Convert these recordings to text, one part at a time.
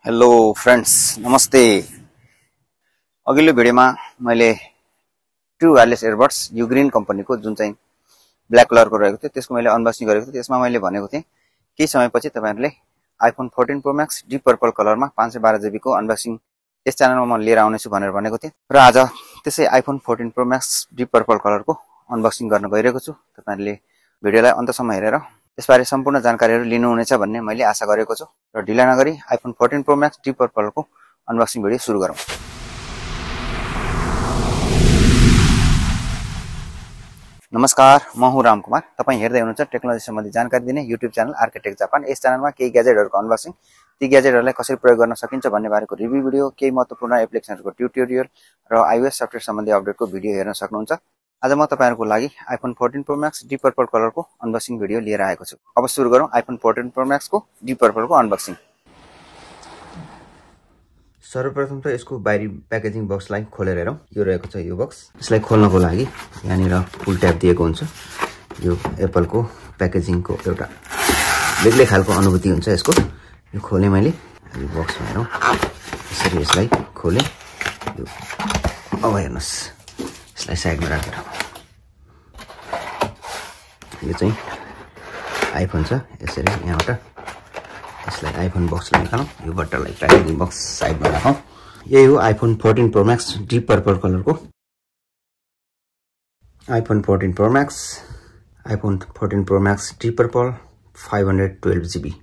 Hello friends, नमस्ते। अघिल्लो भिडियोमा मैले ट्रु वायरलेस एयरबड्स यो ग्रीन कम्पनीको जुन चाहिँ ब्ल्याक कलरको रहेको थियो त्यसको मैले अनबक्सिङ गरेको थिएँ। त्यसमा मैले भनेको थिएँ केही समयपछि तपाईहरुले iPhone 14 Pro Max deep purple कलरमा 512 GB को अनबक्सिङ यस च्यानलमा म लिएर आउनेछु भनेर भनेको थिएँ र आज त्यसै iPhone 14 Pro Max deep purple कलरको अनबक्सिङ गर्न गइरहेको छु। तपाईहरुले भिडियोलाई अन्तसम्म हेरेर यसबारे सम्पूर्ण जानकारीहरु लिनुहुनेछ भन्ने मैले आशा गरेको छु र ढिला नगरी iPhone 14 Pro Max डीप पर्पलको अनबक्सिङ भिडियो सुरु गरौँ। नमस्कार, म हुँ राम कुमार। तपाई हेर्दै हुनुहुन्छ टेक्नोलोजी सम्बन्धी जानकारी दिने YouTube च्यानल आर्किटेक्ट जापान। यस च्यानलमा केही ग्याजेटहरुको अनबक्सिङ, ती ग्याजेटहरुलाई कसरी प्रयोग गर्न सकिन्छ भन्ने बारेको रिभ्यु भिडियो, केही महत्त्वपूर्ण एप्लिकेसनहरुको ट्युटोरियल र iOS सफ्टवेयर सम्बन्धी अपडेटको भिडियो हेर्न सक्नुहुन्छ। आज म तपाईहरुको लागि iPhone 14 Pro Max deep purple कलरको अनबक्सिङ भिडियो लिएर आएको छु। अब सुरु गरौँ iPhone 14 Pro Max को डीप पर्पलको अनबक्सिङ। सर्वप्रथम त यसको बाहिरी प्याकेजिङ बक्सलाई खोलेर हेरौँ। यो रहेको छ यो बक्स। यसलाई खोल्नको लागि यहाँनिर फुल ट्याब दिएको हुन्छ। यो एप्पलको प्याकेजिङको एउटा बेग्लै खालको अनुभूति हुन्छ यसको। यो खोले मैले यो बक्समा हेरौँ। यसरी यसलाई खोले। यो अब हेर्नुस्, यसलाई साइडमा राखेर यो चाहिँ आइफोन छ। यसरी यहाँबाट यसलाई आइफोन बक्सलाई निकालौँ। यो बट्टालाई प्याकेजिङ बक्स साइडमा राखौँ। यही हो iPhone 14 Pro Max deep purple कलरको iPhone 14 Pro Max, iPhone 14 Pro Max deep purple 512 GB।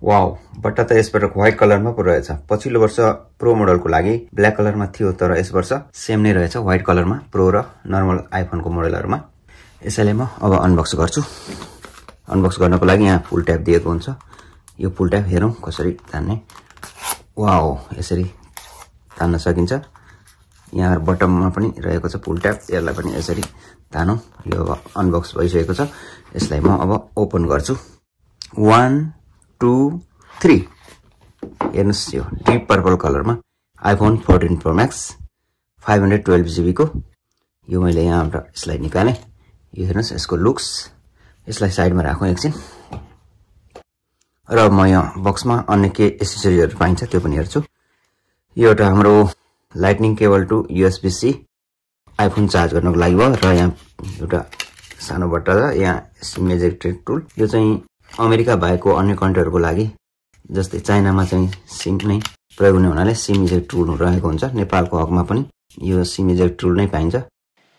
Wow, बट्टा त यसबाट व्हाइट कलरमा पो रहेछ। पछिल्लो वर्ष प्रो मोडलको लागि ब्ल्याक कलरमा थियो, तर यस वर्ष सेम नै रहेछ व्हाइट कलरमा प्रो र नर्मल आइफोनको मोडलहरुमा। यसैले म अब अनबक्स गर्छु। अनबक्स गर्नको लागि यहाँ फुल ट्याब दिएको हुन्छ। यो फुल ट्याब हेरौँ कसरी तान्ने। वाउ, यसरी तान्न सकिन्छ। यहाँ बटममा पनि रहेको छ फुल ट्याब, यसलाई पनि यसरी तानौँ। यो अब अनबक्स भइसकेको छ। यसलाई म अब ओपन गर्छु। 1 2 3। हेर्नुस्, यो डीप पर्पल कलरमा iPhone 14 Pro Max 512 GB को। यो मैले यहाँबाट यसलाई निकालेँ। यो हेर्नुस् यसको लुक्स। यसलाई साइडमा राखौँ एकछिन। र म यहाँ बक्समा अन्य के एसेसरिजहरु पाइन्छ त्यो पनि हेर्छु। यो एउटा हाम्रो Lightning cable to USB-C iPhone charge गर्नको लागि हो। र यहाँ एउटा सानो बट्टा छ। यहाँ सिम इजेक्टर टुल। यो चाहिँ अमेरिका बाहेकको अन्य कन्ट्रीहरुको लागि, जस्तै चाइनामा चाहिँ सिम नै प्रयोग हुने हुनाले सिम इजेक्ट टुल रहेको हुन्छ। नेपालको हकमा पनि यो सिम इजेक्ट टुल नै पाइन्छ।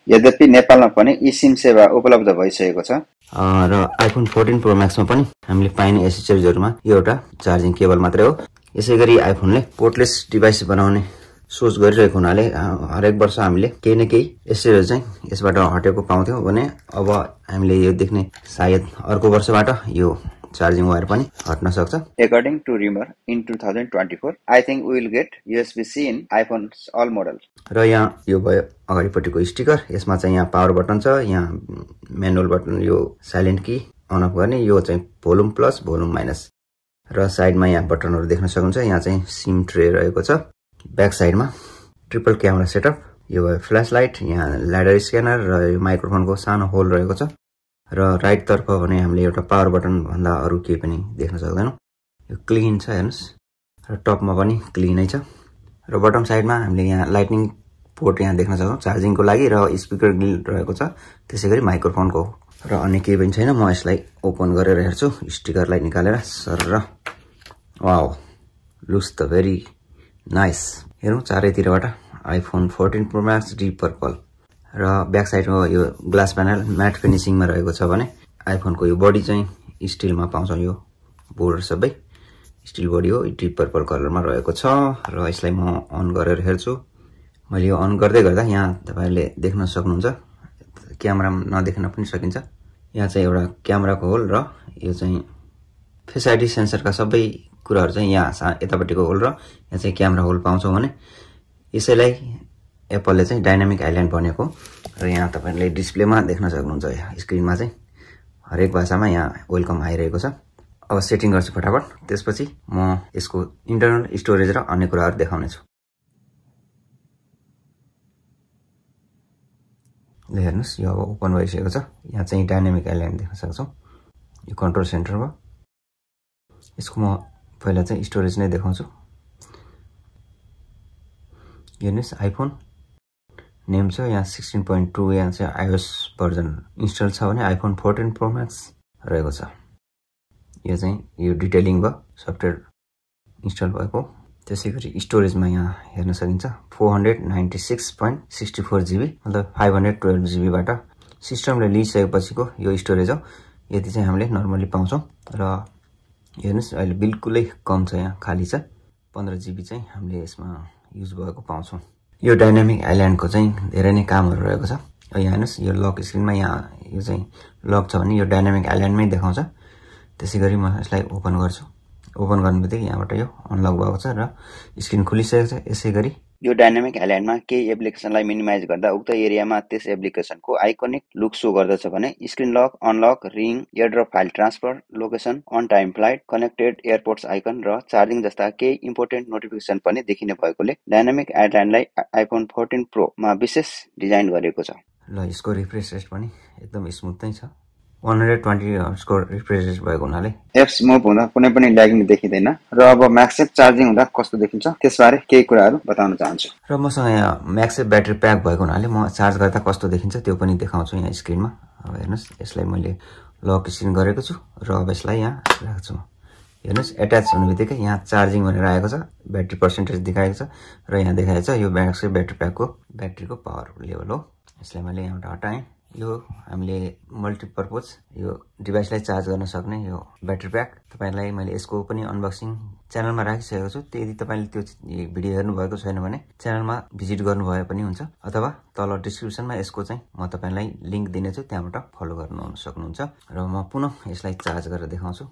यद्यपि नेपालमा पनि ई-सिम सेवा उपलब्ध भइसकेको छ। र iPhone 14 Pro Max मा पनि हामीले पाइने एसेसरिजहरुमा यो एउटा चार्जिङ केबल मात्रै हो। यसैगरी आइफोनले पोर्टलेस डिभाइस बनाउने सोच गरिरहेको हुनाले हरेक वर्ष हामीले केही न केही एसेसरिज चाहिँ यसबाट हटेको पाउँथ्यौं भने अब हामीले यो देख्ने सायद अर्को वर्षबाट यो चार्जिङ वायर पनि हट्न सक्छ। According to rumor, in 2024, I think we will get USB-C in iPhone's all models. र यहाँ यो भयो अगाडिपट्टिको स्टिकर। यसमा चाहिँ यहाँ पावर बटन छ, यहाँ म्यानुअल बटन, यो साइलेन्ट की अन अफ गर्ने, यो चाहिँ भोल्युम प्लस भोल्युम माइनस। र साइडमा यहाँ बटनहरु देख्न सक्नुहुन्छ। यहाँ चाहिँ सिम ट्रे रहेको छ। ब्याक साइडमा ट्रिपल क्यामेरा सेटअप, यो भयो फ्ल्याश लाइट, यहाँ ल्याडर स्क्यानर र यो माइक्रोफोनको सानो होल रहेको छ। र राइट तर्फ भने हामीले एउटा पावर बटन भन्दा अरु केही पनि देख्न सक्दैनौं। यो क्लीन छ हेर्नुस्। र टपमा पनि क्लीनै छ। र बटम साइडमा हामीले यहाँ लाइटनिङ पोर्ट यहाँ देख्न सक्छौं चार्जिङको लागि, र स्पिकर ग्रिल रहेको छ। त्यसैगरी माइक्रोफोनको हो। र अन्य केही पनि छैन। म यसलाई ओपन गरेर हेर्छु स्टिकरलाई निकालेर। Sir wow, looks the very nice. हेरौँ चारैतिरबाट iPhone 14 Pro Max deep purple. र ब्याक साइडमा यो ग्लास प्यानल म्याट फिनिशिङमा रहेको छ भने आइफोनको यो बडी चाहिँ स्टिलमा पाउँछौं। यो बोर्डर सबै स्टिल बडी हो, डीप पर्पल कलरमा रहेको छ। र यसलाई म अन गरेर हेर्छु। मैले यो अन गर्दै गर्दा यहाँ तपाईहरुले देख्न सक्नुहुन्छ, क्यामेरामा नदेख्न पनि सकिन्छ। यहाँ चाहिँ एउटा क्यामेराको होल र यो चाहिँ फेस आइडी सेन्सरका सबै कुराहरु चाहिँ यहाँ यतापट्टिको होल र यहाँ चाहिँ क्यामेरा होल पाउँछौं भने यसैलाई एप्पलले चाहिँ डाइनामिक आइल्यान्ड भनेको। र यहाँ तपाईहरुले डिस्प्लेमा देख्न सक्नुहुन्छ, यहाँ स्क्रिनमा चाहिँ हरेक भाषामा यहाँ वेलकम आइरहेको छ। अब सेटिङ गर्छु फटाफट, त्यसपछि म यसको इन्टरनल स्टोरेज र अन्य कुराहरु देखाउने छु। ल हेर्नुस्, यो अब ओपन भइसकेको छ। यहाँ चाहिँ डाइनामिक आइल्यान्ड देख्न सक्छौं। यो कन्ट्रोल सेन्टर हो। यसको म पहिला चाहिँ स्टोरेज नै देखाउँछु। हेर्नुस् आइफोन नेम छ यहाँ 16.2 यहाँ चाहिँ iOS भर्जन इन्स्टल छ भने आइफोन 14 प्रो म्याक्स रहेको छ। यो चाहिँ यो डिटेलिङ भयो सफ्टवेयर इन्स्टल भएको। त्यसैगरी स्टोरेजमा यहाँ हेर्न सकिन्छ 496.64 GB मतलब 512 GB बाट सिस्टमले लिइसकेपछिको यो स्टोरेज हो। यति चाहिँ हामीले नर्मली पाउँछौं र हेर्नुस् अहिले बिल्कुलै कम छ, यहाँ खाली छ। 15 GB चाहिँ हामीले यसमा युज भएको पाउँछौं। यो डाइनामिक आइल्यान्डको चाहिँ धेरै नै कामहरु रहेको छ। यहाँ हेर्नुस् यो लक स्क्रिनमा यहाँ यो चाहिँ लक छ भने यो डाइनामिक आइल्यान्डमै देखाउँछ। त्यसैगरी म यसलाई ओपन गर्छु। ओपन गर्नुबित्तिकै यहाँबाट यो अनलक भएको छ र स्क्रिन खुलिसकेको छ। यसैगरी यो डाइनामिक आइल्यान्डमा केही एप्लिकेसनलाई मिनिमाइज गर्दा उक्त एरियामा त्यस एप्लिकेसनको आइकोनिक लुक शो गर्दछ भने screen lock, unlock, ring, AirDrop file transfer, location, on time flight, connected AirPods icon र चार्जिङ जस्ता केही इम्पोर्टेन्ट नोटिफिकेसन पनि देखिने भएकोले डाइनामिक आइल्यान्डलाई आइफोन 14 प्रो मा विशेष डिजाइन गरिएको छ। ल यसको रिफ्रेश रेट पनि एकदम स्मुथ नै छ। 120 हर्ट्ज को रिफ्रेश रेट भएको हुनाले एप्स मुभ हुँदा कुनै पनि ल्यागिङ देखिँदैन। र अब म्याक्सेप चार्जिङ हुँदा कस्तो देखिन्छ त्यसबारे केही कुराहरू बताउन चाहन्छु। र मसँग यहाँ म्याक्सेप ब्याट्री प्याक भएको हुनाले म चार्ज गर्दा कस्तो देखिन्छ त्यो पनि देखाउँछु यहाँ स्क्रिनमा। अब हेर्नुस् यसलाई मैले लक स्क्रिन गरेको छु र अब यसलाई यहाँ राख्छु। हेर्नुस् एट्याच हुनेबित्तिकै यहाँ चार्जिङ भनेर आएको छ, ब्याट्री पर्सेन्टेज देखाएको छ र यहाँ देखाएको छ यो म्याक्सेप ब्याट्री प्याकको ब्याट्रीको पावर लेभल हो। यसलाई मैले यहाँबाट हटाएँ। यो हामीले मल्टिपर्पज यो डिभाइसलाई चार्ज गर्न सक्ने यो ब्याट्री प्याक तपाईलाई मैले यसको पनि अनबक्सिङ च्यानलमा राखिसकेको छु। त्यदि तपाईले त्यो भिडियो हेर्नु भएको छैन भने च्यानलमा भिजिट गर्नु भए पनि हुन्छ अथवा तल डिस्क्रिप्सनमा यसको चाहिँ म तपाईलाई लिंक दिनेछु, त्यहाँबाट फलो गर्न सक्नुहुन्छ। र म पुनः यसलाई चार्ज गरेर देखाउँछु।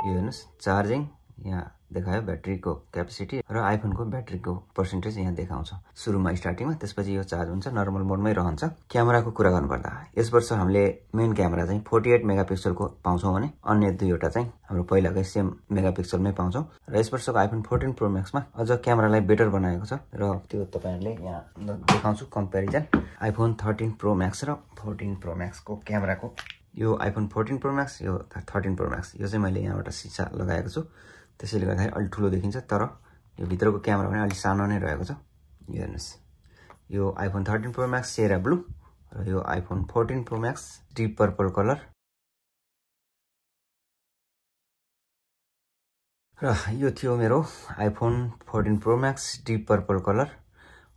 यो हेर्नुस् चार्जिङ यहाँ देखायो ब्याट्रीको क्यापेसिटी र आइफोनको ब्याट्रीको पर्सेन्टेज यहाँ देखाउँछ सुरुमा स्टार्टिङमा। त्यसपछि यो चार्ज हुन्छ, नर्मल मोडमै रहन्छ। क्यामेराको कुरा गर्नुपर्दा यस वर्ष हामीले मेन क्यामेरा चाहिँ 48 मेगापिक्सलको पाउँछौं भने अन्य दुईवटा चाहिँ हाम्रो पहिलाकै सेम मेगापिक्सलमै पाउँछौं। र यस वर्षको आइफोन 14 प्रो म्याक्समा अझ क्यामेरालाई बेटर बनाएको छ र त्यो तपाईहरुले यहाँ देखाउँछु कम्पेरिजन आइफोन 13 प्रो म्याक्स र 14 प्रो म्याक्सको क्यामेराको। यो आइफोन 14 प्रो म्याक्स यो 13 प्रो म्याक्स यो चाहिँ मैले यहाँबाट सिसा लगाएको छु, त्यसैले गर्दाखेरि अलि ठुलो देखिन्छ तर यो भित्रको क्यामेरा पनि अलि सानो नै रहेको छ। यो हेर्नुस् यो iPhone 13 Pro Max sierra blue र यो iPhone 14 Pro Max deep purple colour. र यो थियो मेरो iPhone 14 Pro Max deep purple colour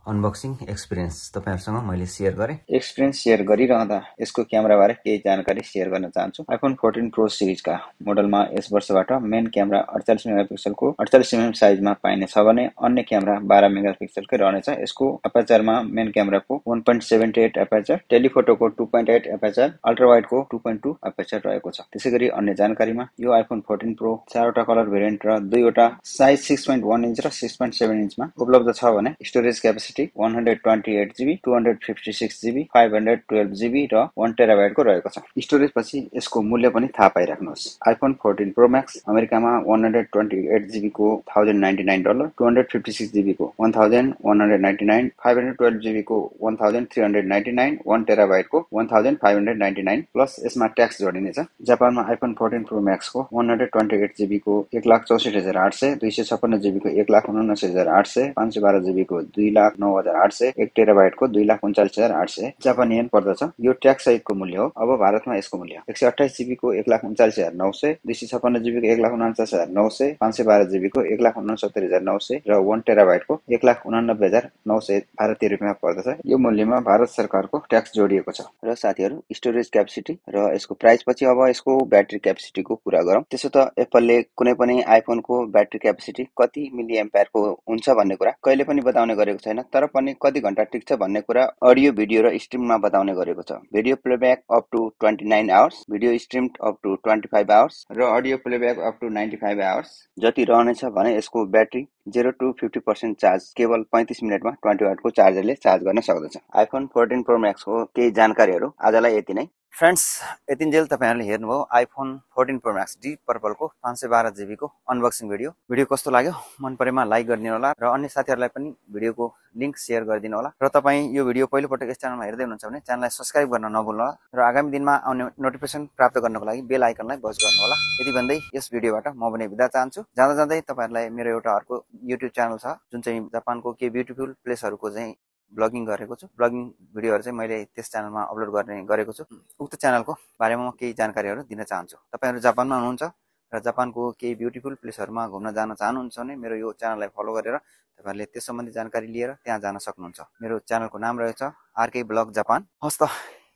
unboxing experience तपाईहरुसँग मैले शेयर गरे। एक्सपिरियन्स शेयर गरिरहँदा यसको क्यामेरा बारे केही जानकारी शेयर गर्न चाहन्छु। आइफोन 14 प्रो सिरिजका मोडलमा यस वर्षबाट मेन क्यामेरा 48 मेगापिक्सलको 48 mm साइजमा पाइने छ भने अन्य क्यामेरा 12 मेगापिक्सलकै रहनेछ। यसको अपर्चरमा मेन क्यामेराको 1.78 अपर्चर, टेलिफोटोको 2.8 अपर्चर, अल्ट्रा वाइडको 2.2 अपर्चर रहेको छ। त्यसैगरी अन्य जानकारीमा यो आइफोन 14 प्रो 4वटा कलर भेरिएन्ट र 2वटा साइज 6.1 इन्च र 6.7 इन्चमा उपलब्ध छ भने storage capacity 128 GB, 256 GB, 512 GB र 1 टेराबाइट को रहेको छ। स्टोरेज पछि यसको मूल्य पनि थाहा पाइराख्नुहोस्। आइफोन 14 प्रो म्याक्स अमेरिकामा 128 GB को $1099, 256 GB को $1199, 512 GB को $1399, 1 टेराबाइट को $1599 प्लस यसमा ट्याक्स जोडिनेछ। जापानमा आइफोन 14 प्रो म्याक्स को 128 GB को 1,64,800, 256 GB को 1,79,800, 512 GB को 2,09,800, 1 टेराबाइट को 2,39,800 जापानी येन पर्दछ। यो ट्याक्स सहितको मूल्य हो। अब भारतमा यसको मूल्य 128 GB को 1,39,900, 256 GB को 1,49,900, 512 GB को 1,69,900 र 1 टेराबाइट को 1,89,900 भारतीय रुपियाँमा पर्दछ। यो मूल्यमा भारत सरकारको ट्याक्स जोडिएको छ। र साथीहरु स्टोरेज क्यापेसिटी र यसको प्राइस पछि अब यसको ब्याट्री क्यापेसिटीको कुरा गरौँ। त्यसो त एप्पलले कुनै पनि आइफोनको ब्याट्री क्यापेसिटी कति मिली एम्पियर को हुन्छ भन्ने कुरा कहिले पनि बताउने गरेको छैन, तर पनि कति घण्टा टिक्छ भन्ने कुरा अडियो भिडियो र स्ट्रिममा बताउने गरेको छ। Video playback up to 29 hours, video streamed up to 25 hours र audio playback up to 95 hours जति रहनेछ भने यसको ब्याट्री 0 to 50% चार्ज केवल 35 मिनेटमा 20 वाटको चार्जरले चार्ज गर्न सक्दछ। आइफोन 14 प्रो म्याक्सको केही जानकारीहरू आजलाई यति नै। फ्रेन्ड्स, यतिन्जेल तपाईहरुले हेर्नुभयो आइफोन 14 प्रो म्याक्स डी पर्पलको 512 GB को अनबक्सिङ भिडियो। भिडियो कस्तो लाग्यो मन परेमा लाइक गरिदिनु होला र अन्य साथीहरुलाई पनि भिडियोको लिंक शेयर गरिदिनु होला र तपाई यो भिडियो पहिलो पटक यस च्यानलमा हेर्दै हुनुहुन्छ भने च्यानललाई सब्स्क्राइब गर्न नभुल्नु होला र आगामी दिनमा आउने नोटिफिकेसन प्राप्त गर्नको लागि बेल आइकनलाई बज गर्नु होला। यति भन्दै यस भिडियोबाट म भने बिदा चाहन्छु। जाँदा जाँदै तपाईहरुलाई मेरो एउटा अर्को युट्युब च्यानल छ जुन चाहिँ जापानको के ब्युटिफुल प्लेसहरुको चाहिँ ब्लगिङ गरेको छु। ब्लगिङ भिडियोहरु चाहिँ मैले त्यस च्यानलमा अपलोड गरेको छु। उक्त च्यानलको बारेमा म केही जानकारीहरु दिन चाहन्छु। तपाईहरु जापानमा हुनुहुन्छ र जापानको केही ब्युटिफुल प्लेसहरुमा घुम्न जान चाहनुहुन्छ भने मेरो यो च्यानललाई फलो गरेर तपाईहरुले त्यस सम्बन्धी जानकारी लिएर त्यहाँ जान सक्नुहुन्छ। मेरो च्यानलको नाम रहेछ आरके ब्लग जापान। हस् त,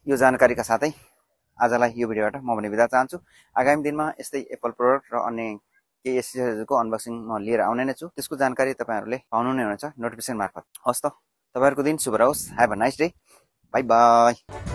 यो जानकारीका साथै आजलाई यो भिडियोबाट म भने बिदा चाहन्छु। आगामी दिनमा यस्तै एप्पल प्रोडक्ट र अन्य केही एसेसरिजको अनबक्सिङ म लिएर आउने नै छु। त्यसको जानकारी तपाईहरुले पाउनु नै हुनेछ नोटिफिकेसन मार्फत। हस् त, तपाईहरुको दिन शुभ रहोस्। Have a nice day. Bye bye.